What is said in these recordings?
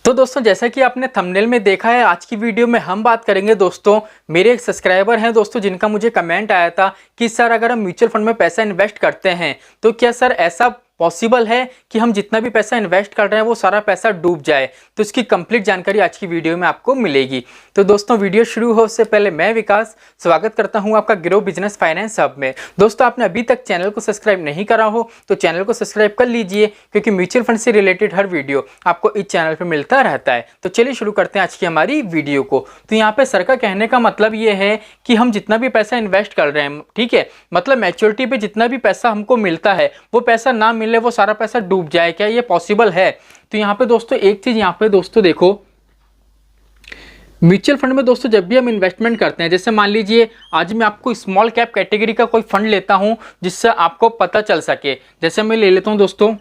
तो दोस्तों जैसा कि आपने थंबनेल में देखा है, आज की वीडियो में हम बात करेंगे दोस्तों, मेरे एक सब्सक्राइबर हैं दोस्तों जिनका मुझे कमेंट आया था कि सर अगर हम म्यूचुअल फंड में पैसा इन्वेस्ट करते हैं तो क्या सर ऐसा पॉसिबल है कि हम जितना भी पैसा इन्वेस्ट कर रहे हैं वो सारा पैसा डूब जाए। तो इसकी कंप्लीट जानकारी आज की वीडियो में आपको मिलेगी। तो दोस्तों वीडियो शुरू हो उससे पहले मैं विकास स्वागत करता हूं आपका ग्रो बिजनेस फाइनेंस हब में। दोस्तों आपने अभी तक चैनल को सब्सक्राइब नहीं करा हो तो चैनल को सब्सक्राइब कर लीजिए, क्योंकि म्यूचुअल फंड से रिलेटेड हर वीडियो आपको इस चैनल पर मिलता रहता है। तो चलिए शुरू करते हैं आज की हमारी वीडियो को। तो यहाँ पे सर का कहने का मतलब ये है कि हम जितना भी पैसा इन्वेस्ट कर रहे हैं, ठीक है, मतलब मैच्योरिटी पे जितना भी पैसा हमको मिलता है वो पैसा ना मिले, वो सारा पैसा डूब जाए, क्या ये पॉसिबल है? तो यहाँ पे दोस्तों एक चीज यहाँ पे दोस्तों देखो, म्यूचुअल फंड में दोस्तों जब भी हम इन्वेस्टमेंट करते हैं, जैसे मान लीजिए आज मैं आपको स्मॉल कैप कैटेगरी का कोई फंड लेता हूं जिससे आपको पता चल सके। जैसे मैं ले लेता हूं दोस्तों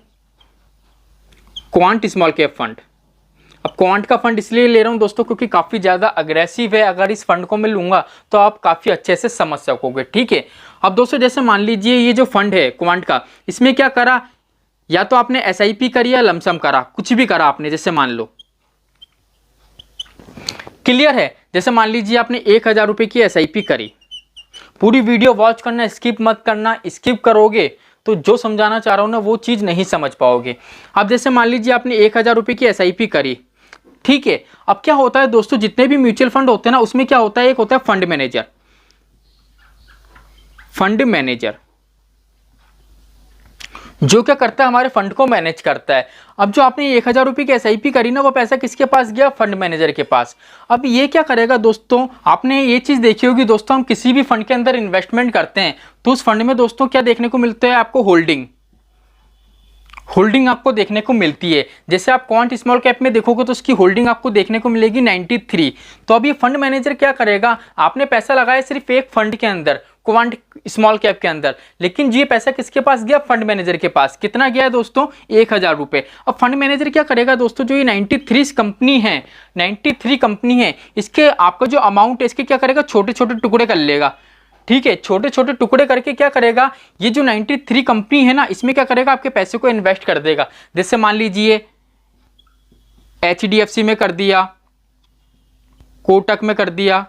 क्वांट स्मॉल कैप फंड। अब क्वांट का फंड इसलिए ले रहा हूं दोस्तों क्योंकि काफी ज्यादा अग्रेसिव है। अगर इस फंड को मैं लूंगा तो आप काफी अच्छे से समझ सकोगे, ठीक है। अब दोस्तों जैसे मान लीजिए ये जो फंड है क्वांट का, इसमें क्या करा, या तो आपने एसआईपी करी या लमसम करा, कुछ भी करा आपने। जैसे मान लो, क्लियर है, जैसे मान लीजिए आपने 1000 रुपए की एसआईपी करी। पूरी वीडियो वॉच करना, स्किप मत करना, स्किप करोगे तो जो समझाना चाह रहा हूं ना वो चीज नहीं समझ पाओगे। अब जैसे मान लीजिए आपने 1000 रुपए की एसआईपी करी, ठीक है। अब क्या होता है दोस्तों, जितने भी म्यूचुअल फंड होते हैं ना उसमें क्या होता है, एक होता है फंड मैनेजर। फंड मैनेजर जो क्या करता है, हमारे फंड को मैनेज करता है। अब जो आपने 1000 रुपए की एसआईपी करी ना, वो पैसा किसके पास गया, फंड मैनेजर के पास। अब ये क्या करेगा दोस्तों, आपने ये चीज देखी होगी दोस्तों, हम किसी भी फंड के अंदर इन्वेस्टमेंट करते हैं तो उस फंड में दोस्तों क्या देखने को मिलता है आपको, होल्डिंग आपको देखने को मिलती है। जैसे आप क्वांट स्मॉल कैप में देखोगे तो उसकी होल्डिंग आपको देखने को मिलेगी 93। तो अब ये फंड मैनेजर क्या करेगा, आपने पैसा लगाया सिर्फ एक फंड के अंदर, क्वांट स्मॉल कैप के अंदर, लेकिन ये पैसा किसके पास गया, फंड मैनेजर के पास। कितना गया दोस्तों, 1000 रुपए। अब फंड मैनेजर क्या करेगा दोस्तों, जो ये 93 कंपनी है, 93 कंपनी है, इसके आपका जो अमाउंट है इसके क्या करेगा, छोटे छोटे टुकड़े कर लेगा, ठीक है। छोटे छोटे टुकड़े करके क्या करेगा, ये जो 93 कंपनी है ना इसमें क्या करेगा, आपके पैसे को इन्वेस्ट कर देगा। जैसे मान लीजिए HDFC में कर दिया, कोटक में कर दिया,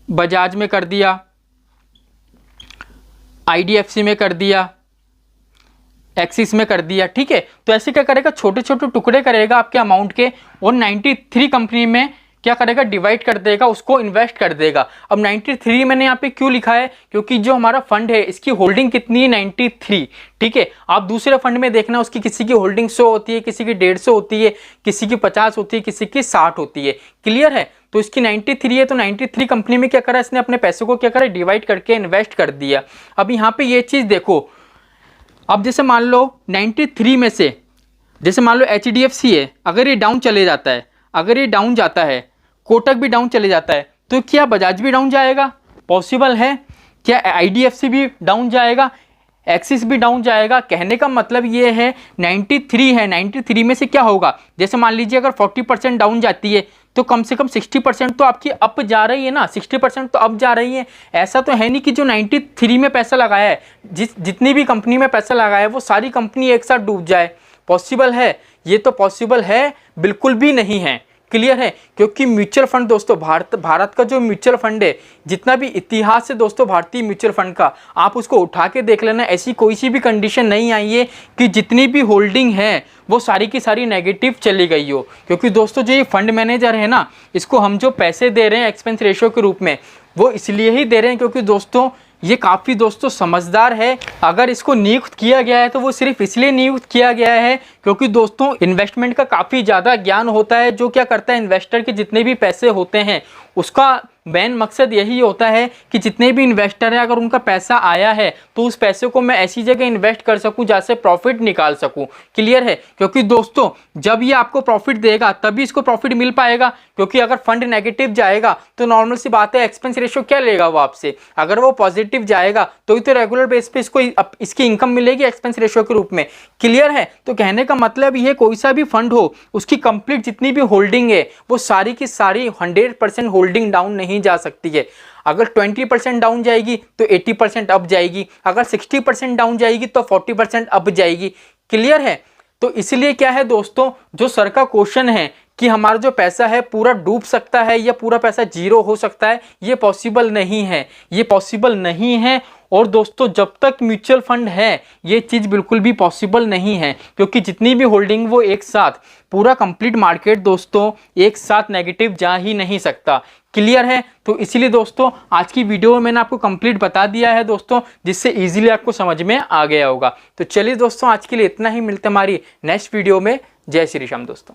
बजाज में कर दिया, IDFC में कर दिया, एक्सिस में कर दिया, ठीक है। तो ऐसे क्या करेगा, छोटे छोटे टुकड़े करेगा आपके अमाउंट के और 93 कंपनी में क्या करेगा, डिवाइड कर देगा, उसको इन्वेस्ट कर देगा। अब 93 मैंने यहाँ पे क्यों लिखा है, क्योंकि जो हमारा फंड है इसकी होल्डिंग कितनी है, 93, ठीक है। आप दूसरे फंड में देखना, उसकी किसी की होल्डिंग 100 होती है, किसी की 150 होती है, किसी की 50 होती है, किसी की 60 होती है, क्लियर है। तो इसकी 93 है, तो 93 कंपनी में क्या करा, इसने अपने पैसों को क्या करा, डिवाइड करके इन्वेस्ट कर दिया। अब यहाँ पे ये चीज देखो, अब जैसे मान लो 93 में से, जैसे मान लो HDFC है, अगर ये डाउन चले जाता है, अगर ये डाउन जाता है, कोटक भी डाउन चले जाता है, तो क्या बजाज भी डाउन जाएगा, पॉसिबल है? क्या IDFC भी डाउन जाएगा, एक्सिस भी डाउन जाएगा? कहने का मतलब ये है 93 है, 93 में से क्या होगा, जैसे मान लीजिए अगर 40% डाउन जाती है तो कम से कम 60% तो आपकी अप जा रही है ना, 60% तो अप जा रही है। ऐसा तो है नहीं कि जो 93 में पैसा लगाया है, जितनी भी कंपनी में पैसा लगाया है वो सारी कंपनी एक साथ डूब जाए, पॉसिबल है? ये तो पॉसिबल है बिल्कुल भी नहीं है, क्लियर है। क्योंकि म्यूचुअल फंड दोस्तों, भारत का जो म्यूचुअल फंड है, जितना भी इतिहास है दोस्तों भारतीय म्यूचुअल फंड का, आप उसको उठा के देख लेना, ऐसी कोई सी भी कंडीशन नहीं आई है कि जितनी भी होल्डिंग है वो सारी की सारी नेगेटिव चली गई हो। क्योंकि दोस्तों जो ये फंड मैनेजर है ना, इसको हम जो पैसे दे रहे हैं एक्सपेंस रेशियो के रूप में, वो इसलिए ही दे रहे हैं क्योंकि दोस्तों ये काफ़ी दोस्तों समझदार है। अगर इसको नियुक्त किया गया है तो वो सिर्फ इसलिए नियुक्त किया गया है क्योंकि दोस्तों इन्वेस्टमेंट का काफ़ी ज़्यादा ज्ञान होता है। जो क्या करता है, इन्वेस्टर के जितने भी पैसे होते हैं उसका मेन मकसद यही होता है कि जितने भी इन्वेस्टर हैं, अगर उनका पैसा आया है तो उस पैसे को मैं ऐसी जगह इन्वेस्ट कर सकूं जहाँ से प्रॉफिट निकाल सकूं, क्लियर है। क्योंकि दोस्तों जब ये आपको प्रॉफिट देगा तभी इसको प्रॉफिट मिल पाएगा। क्योंकि अगर फंड नेगेटिव जाएगा तो नॉर्मल सी बात है, एक्सपेंस रेशियो क्या लेगा वो आपसे, अगर वो पॉजिटिव जाएगा तो रेगुलर बेस पे इसको इसकी इनकम मिलेगी एक्सपेंस रेशियो के रूप में, क्लियर है। तो कहने का मतलब ये, कोई सा भी फंड हो उसकी कंप्लीट जितनी भी होल्डिंग है वो सारी की सारी 100% होल्डिंग डाउन नहीं जा सकती है। अगर 20% डाउन जाएगी तो 80% अप जाएगी, अगर 60% डाउन जाएगी तो 40% अप जाएगी, क्लियर है। तो इसलिए क्या है दोस्तों, जो सर का क्वेश्चन है कि हमारा जो पैसा है पूरा डूब सकता है या पूरा पैसा जीरो हो सकता है, ये पॉसिबल नहीं है, ये पॉसिबल नहीं है। और दोस्तों जब तक म्यूचुअल फंड है ये चीज़ बिल्कुल भी पॉसिबल नहीं है, क्योंकि जितनी भी होल्डिंग वो एक साथ पूरा कंप्लीट मार्केट दोस्तों एक साथ नेगेटिव जा ही नहीं सकता। क्लियर है? तो इसीलिए दोस्तों आज की वीडियो में मैंने आपको कंप्लीट बता दिया है दोस्तों, जिससे इजीली आपको समझ में आ गया होगा। तो चलिए दोस्तों आज के लिए इतना ही, मिलते हमारी नेक्स्ट वीडियो में। जय श्री राम दोस्तों।